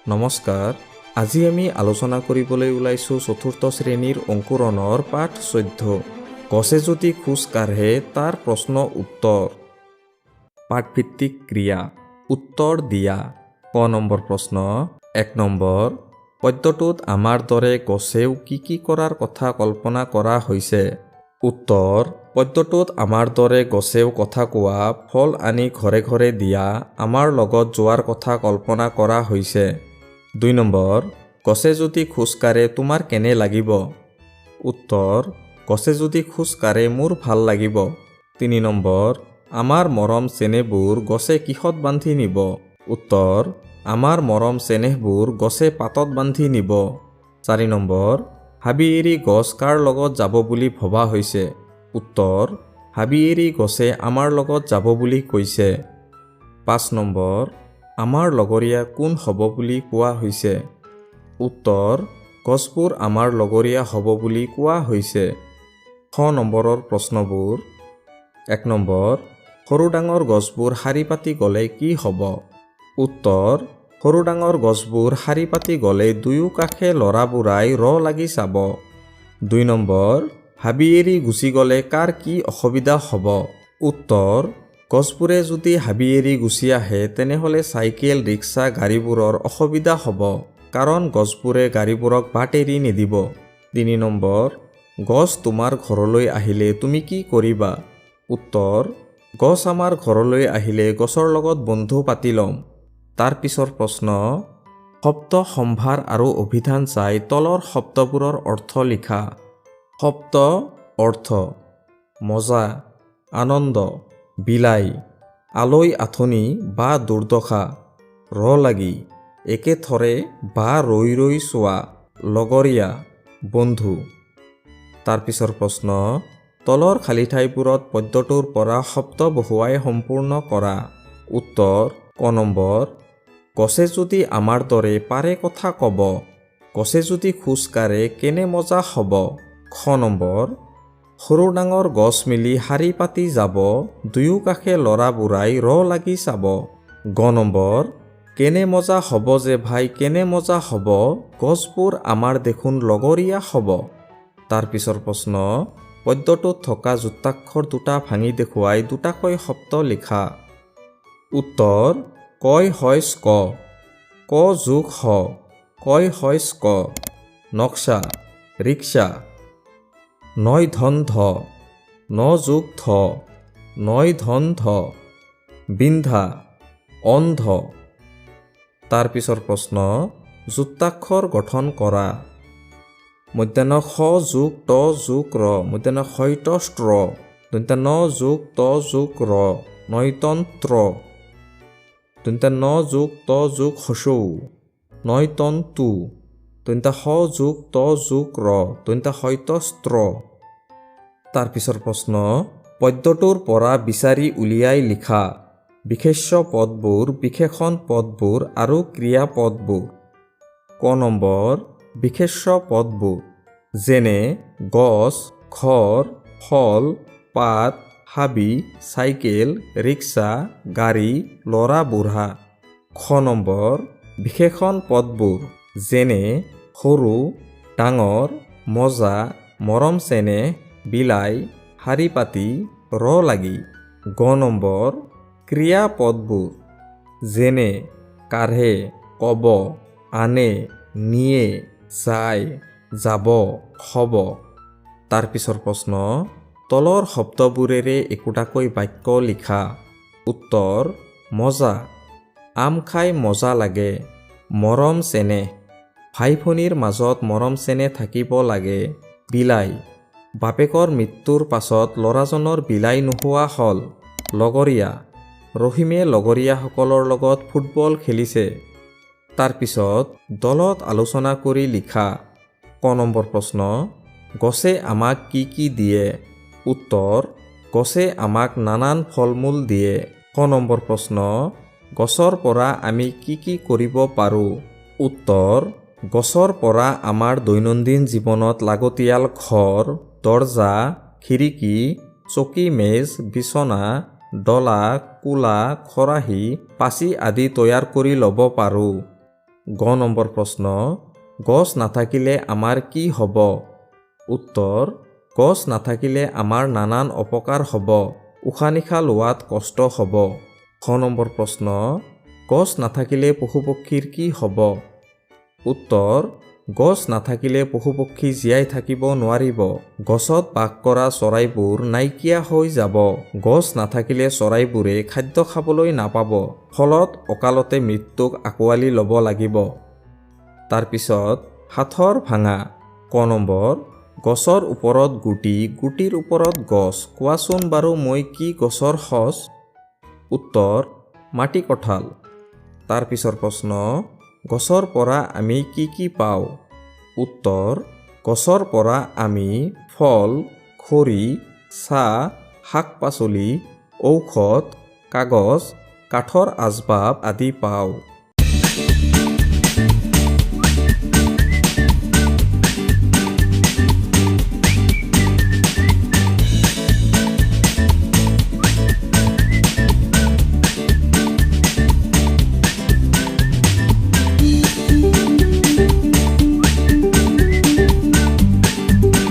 নমস্কাৰ। আজি আমি আলোচনা কৰিবলৈ ওলাইছোঁ চতুৰ্থ শ্ৰেণীৰ অংকুৰণৰ পাঠ 14 গছে যদি খোজ কাঢ়ে তাৰ প্ৰশ্ন উত্তৰ। পাঠভিত্তিক ক্ৰিয়া উত্তৰ দিয়া। ক নম্বৰ প্ৰশ্ন 1 নম্বৰ পদ্যটোত আমাৰ দৰে গছেও কি কৰাৰ কথা কল্পনা কৰা হৈছে? উত্তৰ পদ্যটোত আমাৰ দৰে গছেও কথা কোৱা, ফল আনি ঘৰে ঘৰে দিয়া, আমাৰ লগত যোৱাৰ কথা কল্পনা কৰা হৈছে। 2 নম্বৰ গছে যদি খোজ কাঢ়ে তোমাৰ কেনে লাগিব? উত্তৰ গছে যদি খোজ কাঢ়ে মোৰ ভাল লাগিব। 3 নম্বৰ আমাৰ মৰম চেনেহবোৰ গছে কিহত বান্ধি নিব? উত্তৰ আমাৰ মৰম চেনেহবোৰ গছে পাতত বান্ধি নিব। 4 নম্বৰ হাবি এৰি গছ কাৰ লগত যাব বুলি ভবা হৈছে? উত্তৰ হাবি এৰি গছে আমাৰ লগত যাব বুলি কৈছে। 5 নম্বৰ আমাৰ লগৰীয়া কোন হ'ব বুলি কোৱা হৈছে? উত্তৰ গছবোৰ আমাৰ লগৰীয়া হ'ব বুলি কোৱা হৈছে। 6 নম্বৰৰ প্ৰশ্নবোৰ 1 নম্বৰ সৰু ডাঙৰ গছবোৰ শাৰী পাতি গ'লে কি হ'ব? উত্তৰ সৰু ডাঙৰ গছবোৰ শাৰী পাতি গ'লে দুয়ো কাষে ল'ৰা বুঢ়াই লাগি চাব। 2 নম্বৰ হাবি এৰি গুচি গ'লে কাৰ কি অসুবিধা হ'ব? উত্তৰ গছবোৰে যদি হাবি এৰি গুচি আহে তেনেহ'লে চাইকেল ৰিক্সা গাড়ীবোৰৰ অসুবিধা হ'ব, কাৰণ গছবোৰে গাড়ীবোৰক বাট এৰি নিদিব। 3 নম্বৰ গছ তোমাৰ ঘৰলৈ আহিলে তুমি কি কৰিবা? উত্তৰ গছ আমাৰ ঘৰলৈ আহিলে গছৰ লগত বন্ধু পাতি ল'ম। তাৰ পিছৰ প্ৰশ্ন শব্দ সম্ভাৰ আৰু অভিধান চাই তলৰ শব্দবোৰৰ অৰ্থ লিখা। শব্দ অৰ্থ মজা, আনন্দ, বিলাই, আলৈ আথনি বা দুৰ্দশা, লাগি, একেথৰে বা ৰৈ চোৱা, লগৰীয়া, বন্ধু। তাৰ পিছৰ প্ৰশ্ন তলৰ খালী ঠাইবোৰত পদ্যটোৰ পৰা শব্দ বহুৱাই সম্পূৰ্ণ কৰা। উত্তৰ ক নম্বৰ গছে যদি আমাৰ দৰে পাৰে কথা ক'ব, গছে যদি খোজ কাঢ়ে কেনে মজা হ'ব। খ নম্বৰ সৰু ডাঙৰ গছ মিলি শাৰী পাতি যাব, দুয়ো কাষে ল'ৰা বুঢ়াই লাগি চাব। গ নম্বৰ কেনে মজা হ'ব যে ভাই কেনে মজা হ'ব, গছবোৰ আমাৰ দেখোন লগৰীয়া হ'ব। তাৰ পিছৰ প্ৰশ্ন পদ্যটোত থকা যুক্তাক্ষৰ দুটা ভাঙি দেখুৱাই দুটাকৈ শব্দ লিখা। উত্তৰ কয় হয়চ ক, ক যোগ হ, কয় হয়চ ক, নক্সা, ৰিক্সা, নয় ধন ধ, ন যোগ ধ, নয় ধন ধ, বিন্ধা, অন্ধ। তাৰ পিছৰ প্ৰশ্ন যুক্তাক্ষৰ গঠন কৰা। মধ্যাহ্ন খ যোগ ট যোগ ৰ, মধ্যাহ্ন ক্ষয়ত স্ত্ৰ, দন্ত্য ন যোগ ট যোগ ৰ, নয়তন্ত্ৰ, দন্ত্য ন যোগ ট যোগ হসৌ, নয়তন্তু, দন্ত্য স যোগ ট যোগ ৰ, দন্ত্য ক্ষয়ত স্ত্ৰ। তাৰ পিছৰ প্ৰশ্ন পদ্যটোৰ পৰা বিচাৰি উলিয়াই লিখা বিশেষ্য পদবোৰ, বিশেষণ পদবোৰ আৰু ক্ৰিয়া পদবোৰ। ক নম্বৰ বিশেষ্য পদবোৰ যেনে গছ, ঘৰ, ফল, পাত, হাবি, চাইকেল, ৰিক্সা, গাড়ী, ল'ৰা বুঢ়া। খ নম্বৰ বিশেষণ পদবোৰ যেনে সৰু, ডাঙৰ, মজা, মৰম চেনেহ, বিলাই, শাৰী পাতি, লাগি। গ নম্বৰ ক্ৰিয়া পদবোৰ যেনে কাঢ়ে, ক'ব, আনে, নিয়ে, যায়, যাব, হ'ব। তাৰ পিছৰ প্ৰশ্ন তলৰ শব্দবোৰেৰে একোটাকৈ বাক্য লিখা। উত্তৰ মজা, আম খাই মজা লাগে, মৰম চেনেহ, ভাই ভনীৰ মাজত মৰম চেনেহ থাকিব লাগে, বিলাই, বাপেকৰ মৃত্যুৰ পাছত ল'ৰাজনৰ বিলাই নোহোৱা হ'ল, লগৰীয়া, ৰহিমে লগৰীয়াসকলৰ লগত ফুটবল খেলিছে। তাৰ পিছত দলত আলোচনা কৰি লিখা। ক নম্বৰ প্ৰশ্ন গছে আমাক কি দিয়ে? উত্তৰ গছে আমাক নানান ফল মূল দিয়ে। ক নম্বৰ প্ৰশ্ন গছৰ পৰা আমি কি কৰিব পাৰোঁ? উত্তৰ গছৰ পৰা আমাৰ দৈনন্দিন জীৱনত লাগতিয়াল ঘৰ, দৰ্জা, খিৰিকী, চকী মেজ, বিচনা, ডলা, কুলা, খৰাহী, পাচি আদি তৈয়াৰ কৰি ল'ব পাৰোঁ। গ নম্বৰ প্ৰশ্ন, গছ নাথাকিলে আমাৰ কি হ'ব? উত্তৰ, গছ নাথাকিলে আমাৰ নানান অপকাৰ হ'ব, উশাহ নিশাহ লোৱাত কষ্ট হ'ব। খ নম্বৰ প্ৰশ্ন, গছ নাথাকিলে পশু-পক্ষীৰ কি হ'ব? উত্তৰ, গছ নাথাকিলে পশু-পক্ষী জীয়াই থাকিব নোৱাৰিব। গছত বাস কৰা চৰাইবোৰ নাইকিয়া হৈ যাব। গছ নাথাকিলে চৰাইবোৰে খাদ্য খাবলৈ নাপাব, ফলত অকালতে মৃত্যুক আঁকোৱালি ল'ব লাগিব। তাৰপিছত সাথৰ ভাঙা। ক নম্বৰ, গছৰ ওপৰত গুটি, গুটিৰ ওপৰত গছ, কোৱাচোন বাৰু মই কি গছৰ সঁচ? উত্তৰ, মাটি কঁঠাল। তাৰ পিছৰ প্ৰশ্ন, গছৰ পৰা আমি কি কি পাওঁ? উত্তৰ, গছৰ পৰা আমি ফল, খৰি, চাহ, শাক-পাচলি, ঔষধ, কাগজ, কাঠৰ আচবাব আদি পাওঁ।